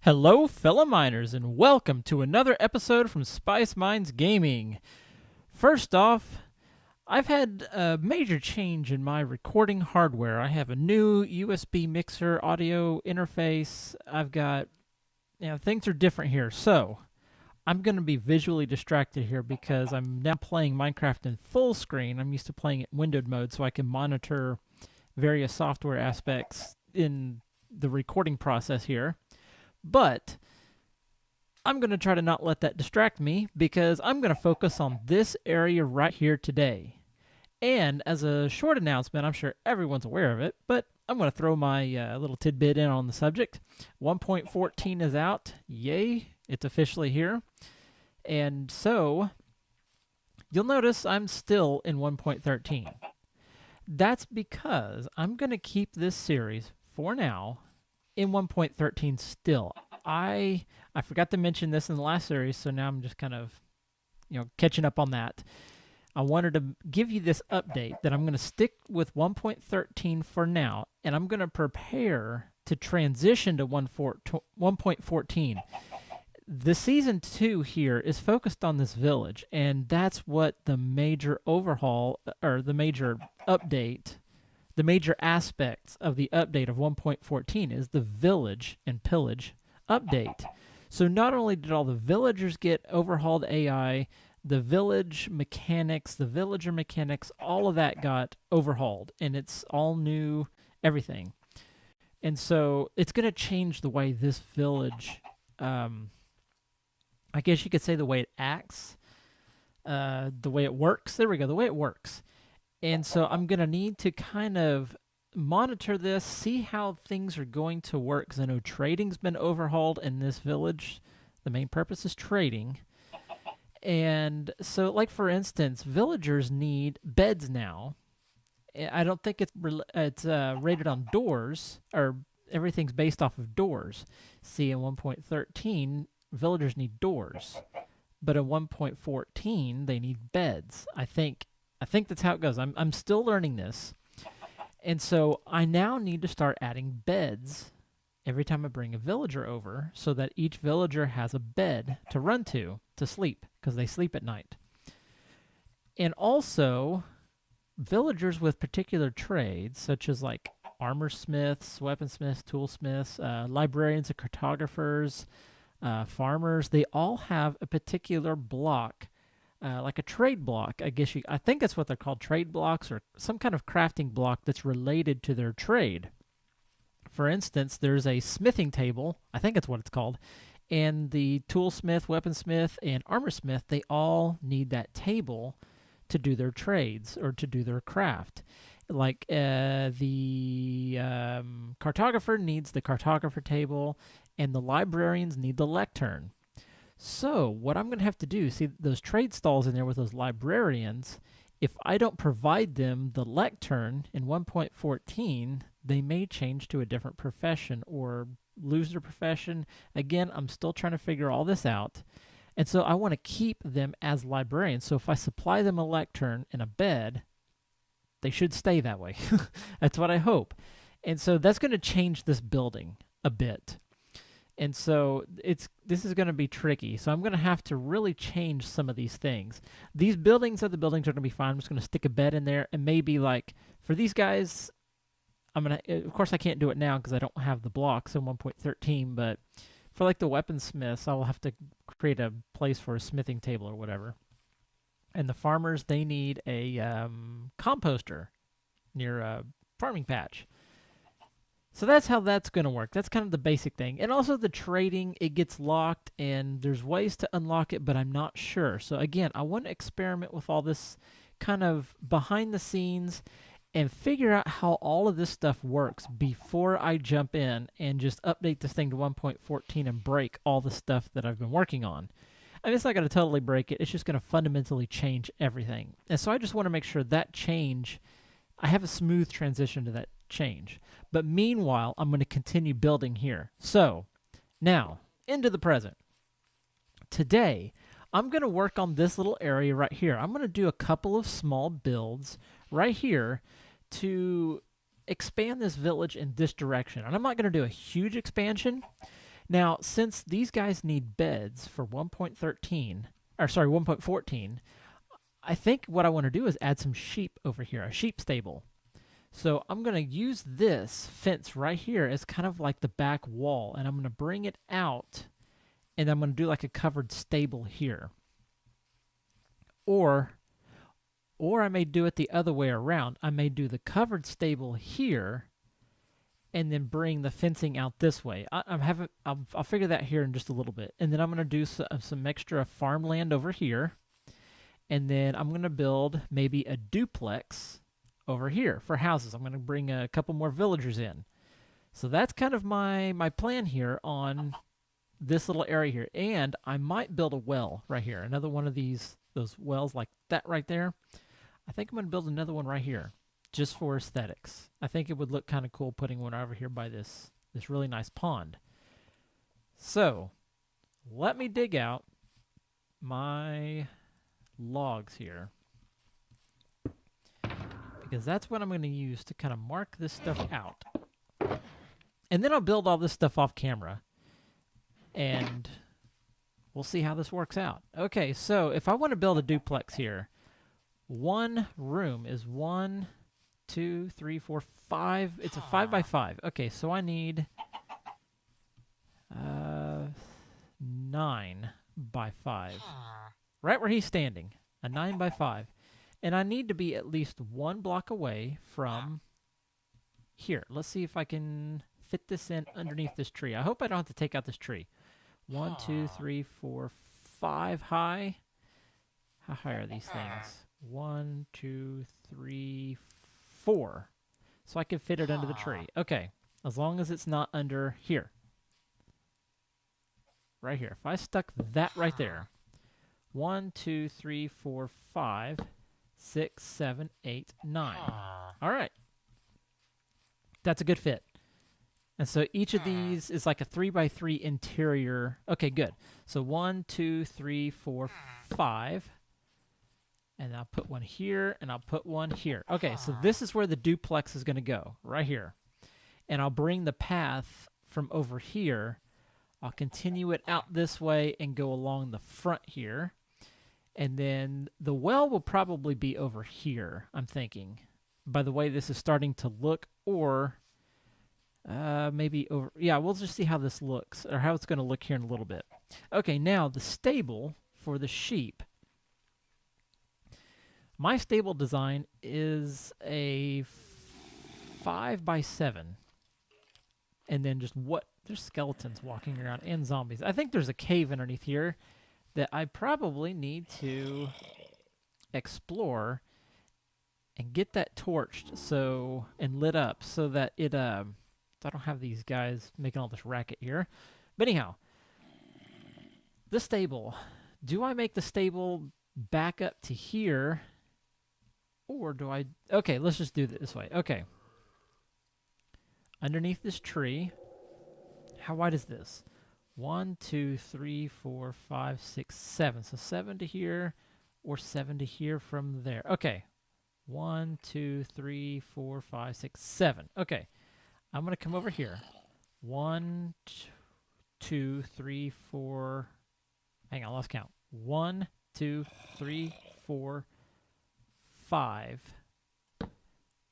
Hello, fellow miners, and welcome to another episode from Spice Mines Gaming. First off, I've had a major change in my recording hardware. I have a new USB mixer audio interface. I've got, things are different here. So, I'm going to be visually distracted here because I'm now playing Minecraft in full screen. I'm used to playing it windowed mode so I can monitor various software aspects in the recording process here. But I'm going to try to not let that distract me because I'm going to focus on this area right here today. And as a short announcement, I'm sure everyone's aware of it, but I'm going to throw my little tidbit in on the subject. 1.14 is out. Yay, it's officially here. And so you'll notice I'm still in 1.13. That's because I'm going to keep this series for now in 1.13 still. I forgot to mention this in the last series, so now I'm just kind of, catching up on that. I wanted to give you this update that I'm going to stick with 1.13 for now, and I'm going to prepare to transition to 1.14. The Season 2 here is focused on this village, and that's what the major overhaul, or the major update, the major aspects of the update of 1.14 is the village and pillage update. So not only did all the villagers get overhauled AI, the village mechanics, the villager mechanics, all of that got overhauled, and it's all new everything. And so it's going to change the way this village, I guess you could say the way it acts, the way it works. There we go, the way it works. And so I'm going to need to kind of monitor this, see how things are going to work, because I know trading's been overhauled in this village. The main purpose is trading. And so, like, for instance, villagers need beds now. I don't think it's rated on doors, or everything's based off of doors. See, in 1.13, villagers need doors. But in 1.14, they need beds. I think that's how it goes. I'm still learning this. And so I now need to start adding beds every time I bring a villager over so that each villager has a bed to run to sleep, because they sleep at night. And also, villagers with particular trades, such as like armor smiths, weaponsmiths, toolsmiths, librarians and cartographers, farmers, they all have a particular block, like a trade block, I think that's what they're called, trade blocks, or some kind of crafting block that's related to their trade. For instance, there's a smithing table, I think that's what it's called, and the toolsmith, weaponsmith, and armorsmith, they all need that table to do their trades or to do their craft. Like the cartographer needs the cartographer table, and the librarians need the lectern. So what I'm going to have to do, see those trade stalls in there with those librarians, if I don't provide them the lectern in 1.14, they may change to a different profession or lose their profession. Again, I'm still trying to figure all this out. And so I want to keep them as librarians. So if I supply them a lectern and a bed, they should stay that way. That's what I hope. And so that's going to change this building a bit. And so this is going to be tricky. So I'm going to have to really change some of these things. These buildings are going to be fine. I'm just going to stick a bed in there, and maybe like for these guys, of course I can't do it now because I don't have the blocks in 1.13, but for like the weaponsmiths, I'll have to create a place for a smithing table or whatever. And the farmers, they need a composter near a farming patch. So that's how that's going to work. That's kind of the basic thing. And also the trading, it gets locked, and there's ways to unlock it, but I'm not sure. So again, I want to experiment with all this kind of behind the scenes and figure out how all of this stuff works before I jump in and just update this thing to 1.14 and break all the stuff that I've been working on. I mean, it's not going to totally break it. It's just going to fundamentally change everything. And so I just want to make sure that change, I have a smooth transition to that change. But meanwhile, I'm going to continue building here. So now, into the present. Today, I'm going to work on this little area right here. I'm going to do a couple of small builds right here to expand this village in this direction. And I'm not going to do a huge expansion. Now, since these guys need beds for 1.13, or sorry, 1.14, I think what I want to do is add some sheep over here, a sheep stable. So I'm going to use this fence right here as kind of like the back wall, and I'm going to bring it out, and I'm going to do like a covered stable here. Or I may do it the other way around. I may do the covered stable here, and then bring the fencing out this way. I'll figure that here in just a little bit. And then I'm going to do some extra farmland over here. And then I'm going to build maybe a duplex over here for houses. I'm going to bring a couple more villagers in. So that's kind of my plan here on this little area here. And I might build a well right here. Another one of those wells like that right there. I think I'm going to build another one right here, just for aesthetics. I think it would look kind of cool putting one over here by this really nice pond. So, let me dig out my logs here, because that's what I'm going to use to kind of mark this stuff out. And then I'll build all this stuff off camera, and we'll see how this works out. Okay, so if I want to build a duplex here, one room is 1, 2, 3, 4, 5. It's a 5 by 5. Okay, so I need 9 by 5. Right where he's standing. A 9 by 5. And I need to be at least 1 block away from here. Let's see if I can fit this in underneath this tree. I hope I don't have to take out this tree. 1, 2, 3, 4, 5 high. How high are these things? 1, 2, 3, 4. So I can fit it under the tree. Okay, as long as it's not under here. Right here. If I stuck that right there. 1, 2, 3, 4, 5, 6, 7, 8, 9. All right. That's a good fit. And so each of these is like a 3 by 3 interior. Okay, good. So 1, 2, 3, 4, 5. And I'll put one here, and I'll put one here. Okay, so this is where the duplex is going to go, right here. And I'll bring the path from over here. I'll continue it out this way and go along the front here. And then the well will probably be over here, I'm thinking, by the way this is starting to look, or maybe over... Yeah, we'll just see how this looks, or how it's going to look here in a little bit. Okay, now the stable for the sheep. My stable design is a 5 by 7. And then just there's skeletons walking around and zombies. I think there's a cave underneath here that I probably need to explore and get that torched and lit up so that it I don't have these guys making all this racket here. But anyhow, the stable. Do I make the stable back up to here? Or do I... Okay, let's just do it this way. Okay. Underneath this tree. How wide is this? 1, 2, 3, 4, 5, 6, 7. So 7 to here, or 7 to here from there. Okay. 1, 2, 3, 4, 5, 6, 7. Okay. I'm going to come over here. 1, 2, 3, 4... Hang on, I lost count. 1, 2, 3, 4, 5.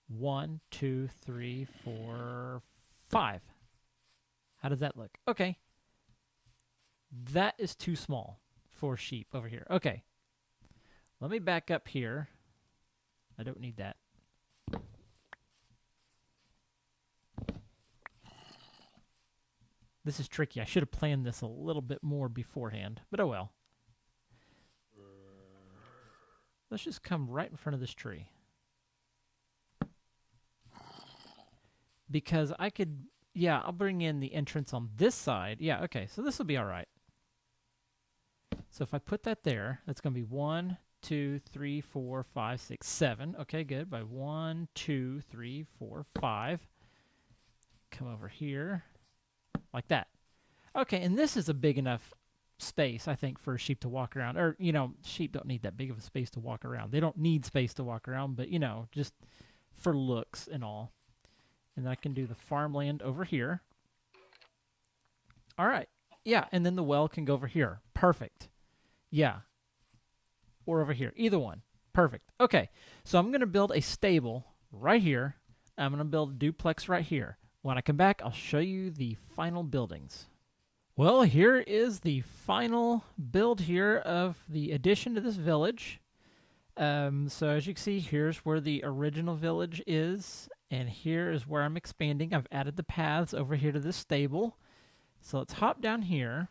1, 2, 3, 4, 5. How does that look? Okay. That is too small for sheep over here. Okay. Let me back up here. I don't need that. This is tricky. I should have planned this a little bit more beforehand, but oh well. Let's just come right in front of this tree. Because I could, yeah, I'll bring in the entrance on this side. Yeah, okay, so this will be all right. So if I put that there, that's going to be 1, 2, 3, 4, 5, 6, 7. Okay, good. By 1, 2, 3, 4, 5. Come over here. Like that. Okay, and this is a big enough space, I think, for a sheep to walk around. Or, you know, sheep don't need that big of a space to walk around. They don't need space to walk around, but, you know, just for looks and all. And I can do the farmland over here. All right. Yeah, and then the well can go over here. Perfect. Yeah. Or over here. Either one. Perfect. Okay. So I'm going to build a stable right here. I'm going to build a duplex right here. When I come back, I'll show you the final buildings. Well, here is the final build here of the addition to this village. So as you can see, here's where the original village is, and here is where I'm expanding. I've added the paths over here to this stable. So let's hop down here,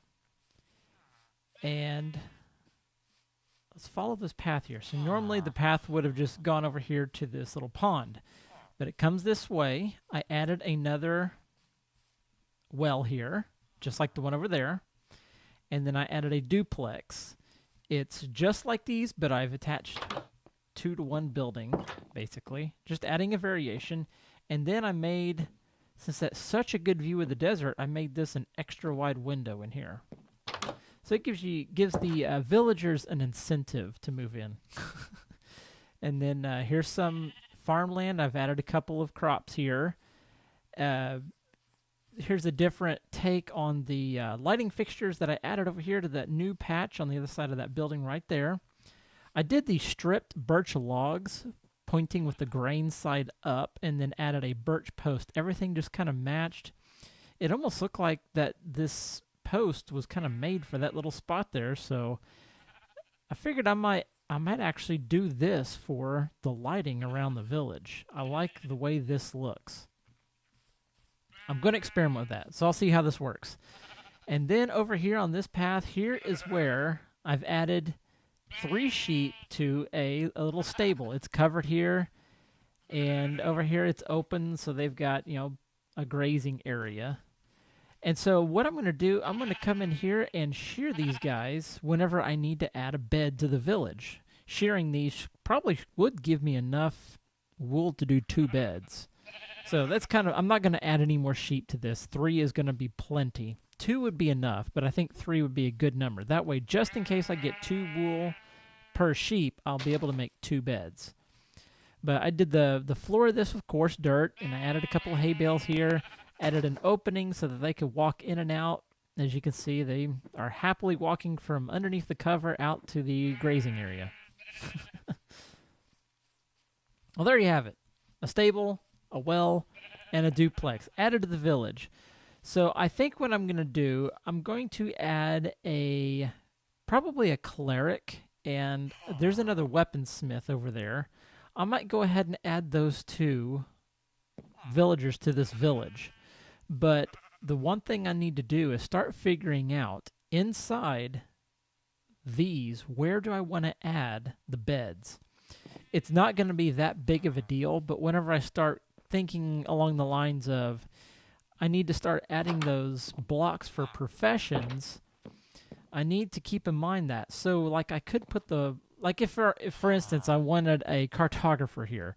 and let's follow this path here. So normally the path would have just gone over here to this little pond, but it comes this way. I added another well here, just like the one over there, and then I added a duplex. It's just like these, but I've attached 2 to 1 building, basically. Just adding a variation. And then I made, since that's such a good view of the desert, I made this an extra wide window in here. So it gives the villagers an incentive to move in. And then here's some farmland. I've added a couple of crops here. Here's a different take on the lighting fixtures that I added over here to that new patch on the other side of that building right there. I did these stripped birch logs pointing with the grain side up, and then added a birch post. Everything just kind of matched. It almost looked like that this post was kind of made for that little spot there, so I figured I might actually do this for the lighting around the village. I like the way this looks. I'm going to experiment with that, so I'll see how this works. And then over here on this path, here is where I've added 3 sheep to a little stable. It's covered here, and over here it's open, so they've got, a grazing area. And so what I'm going to do, I'm going to come in here and shear these guys whenever I need to add a bed to the village. Shearing these probably would give me enough wool to do 2 beds. So that's I'm not going to add any more sheep to this. 3 is going to be plenty. 2 would be enough, but I think 3 would be a good number. That way, just in case I get 2 wool per sheep, I'll be able to make 2 beds. But I did the floor of this with coarse dirt, and I added a couple of hay bales here, added an opening so that they could walk in and out. As you can see, they are happily walking from underneath the cover out to the grazing area. Well, there you have it. A stable, a well, and a duplex added to the village. So I think what I'm going to do, I'm going to add probably a cleric, and there's another weaponsmith over there. I might go ahead and add those 2 villagers to this village. But the one thing I need to do is start figuring out inside these, where do I want to add the beds? It's not going to be that big of a deal, but whenever I start thinking along the lines of I need to start adding those blocks for professions, I need to keep in mind that. So like I could put if for instance I wanted a cartographer here,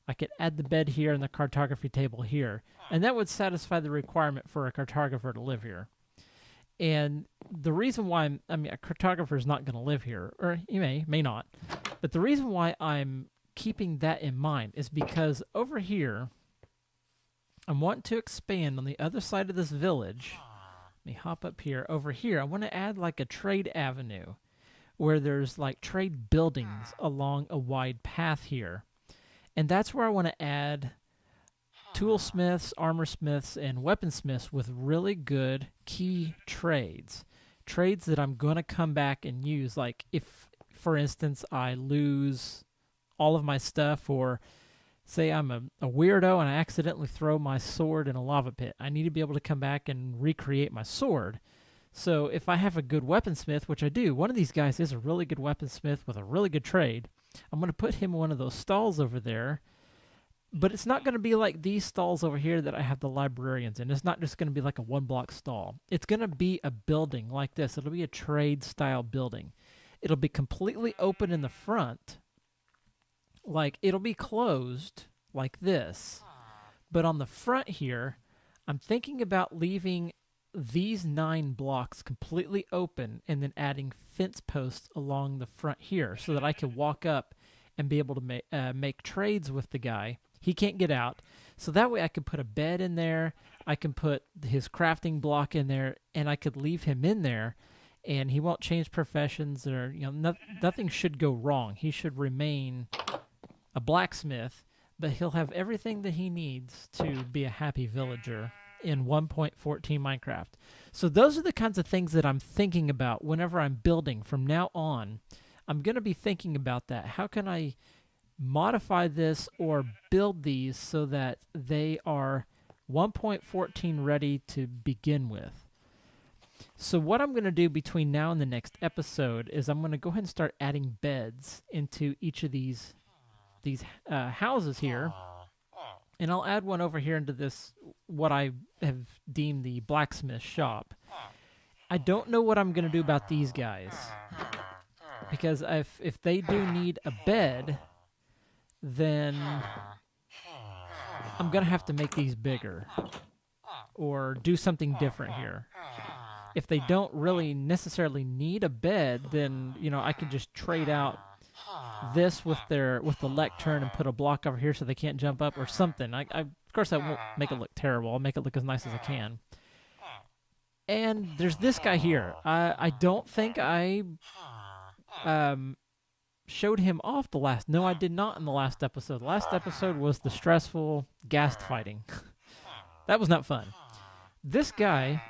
I could add the bed here and the cartography table here, and that would satisfy the requirement for a cartographer to live here. And the reason why a cartographer is not going to live here, or he may not, but the reason why I'm keeping that in mind is because over here, I want to expand on the other side of this village. Let me hop up here. Over here, I want to add like a trade avenue where there's like trade buildings along a wide path here. And that's where I want to add toolsmiths, armorsmiths, and weaponsmiths with really good key trades. Trades that I'm going to come back and use. Like if, for instance, I lose all of my stuff, or say I'm a weirdo and I accidentally throw my sword in a lava pit. I need to be able to come back and recreate my sword. So if I have a good weaponsmith, which I do, one of these guys is a really good weaponsmith with a really good trade, I'm going to put him in one of those stalls over there. But it's not going to be like these stalls over here that I have the librarians in. It's not just going to be like a 1-block stall. It's going to be a building like this. It'll be a trade-style building. It'll be completely open in the front. Like, it'll be closed like this. But on the front here, I'm thinking about leaving these 9 blocks completely open and then adding fence posts along the front here so that I can walk up and be able to make trades with the guy. He can't get out. So that way I could put a bed in there. I can put his crafting block in there, and I could leave him in there, and he won't change professions, or nothing should go wrong. He should remain a blacksmith, but he'll have everything that he needs to be a happy villager in 1.14 Minecraft. So those are the kinds of things that I'm thinking about whenever I'm building from now on. I'm going to be thinking about that. How can I modify this or build these so that they are 1.14 ready to begin with? So what I'm going to do between now and the next episode is I'm going to go ahead and start adding beds into each of these houses here. And I'll add one over here into this, what I have deemed the blacksmith shop. I don't know what I'm going to do about these guys, because if they do need a bed, then I'm going to have to make these bigger or do something different here. If they don't really necessarily need a bed, then I can just trade out this with the lectern and put a block over here so they can't jump up or something. Of course, I won't make it look terrible. I'll make it look as nice as I can. And there's this guy here. I don't think I showed him off the last. No, I did not in the last episode. The last episode was the stressful ghast fighting. That was not fun. This guy,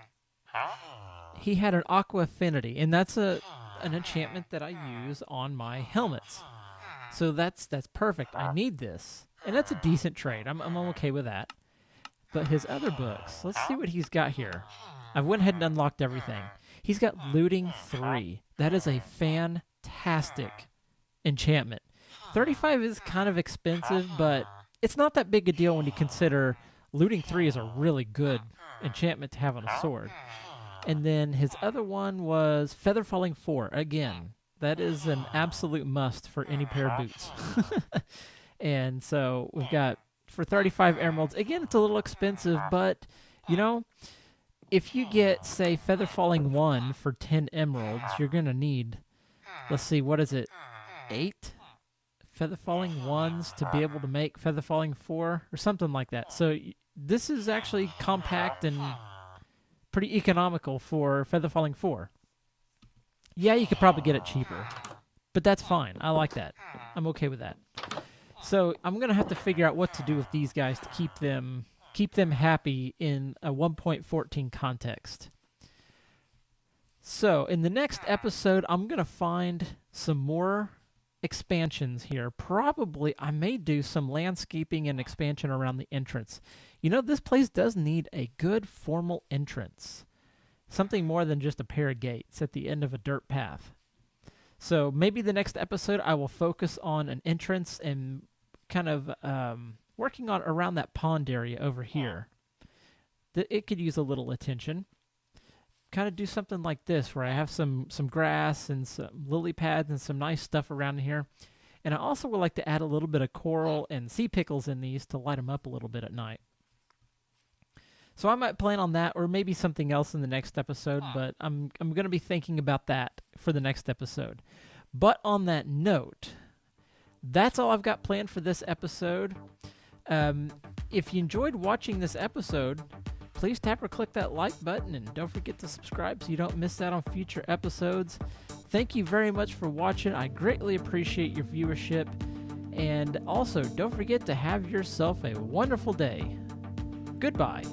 he had an aqua affinity, and that's an enchantment that I use on my helmets. So that's perfect. I need this. And that's a decent trade. I'm okay with that. But his other books, let's see what he's got here. I went ahead and unlocked everything. He's got Looting 3. That is a fantastic enchantment. 35 is kind of expensive, but it's not that big a deal when you consider Looting 3 is a really good enchantment to have on a sword. And then his other one was Feather Falling 4. Again, that is an absolute must for any pair of boots. And so we've got, for 35 emeralds, again, it's a little expensive, but, if you get, say, Feather Falling 1 for 10 emeralds, you're going to need, let's see, what is it, 8 Feather Falling 1s to be able to make Feather Falling 4 or something like that. So this is actually compact and pretty economical for Feather Falling 4. Yeah, you could probably get it cheaper, but that's fine. I like that. I'm okay with that. So I'm going to have to figure out what to do with these guys to keep them happy in a 1.14 context. So in the next episode, I'm going to find some more expansions here. Probably I may do some landscaping and expansion around the entrance. This place does need a good formal entrance. Something more than just a pair of gates at the end of a dirt path. So maybe the next episode I will focus on an entrance and kind of working on around that pond area over here. It could use a little attention. Kind of do something like this where I have some grass and some lily pads and some nice stuff around here. And I also would like to add a little bit of coral and sea pickles in these to light them up a little bit at night. So I might plan on that, or maybe something else in the next episode, but I'm going to be thinking about that for the next episode. But on that note, that's all I've got planned for this episode. If you enjoyed watching this episode, please tap or click that like button, and don't forget to subscribe so you don't miss out on future episodes. Thank you very much for watching. I greatly appreciate your viewership. And also, don't forget to have yourself a wonderful day. Goodbye.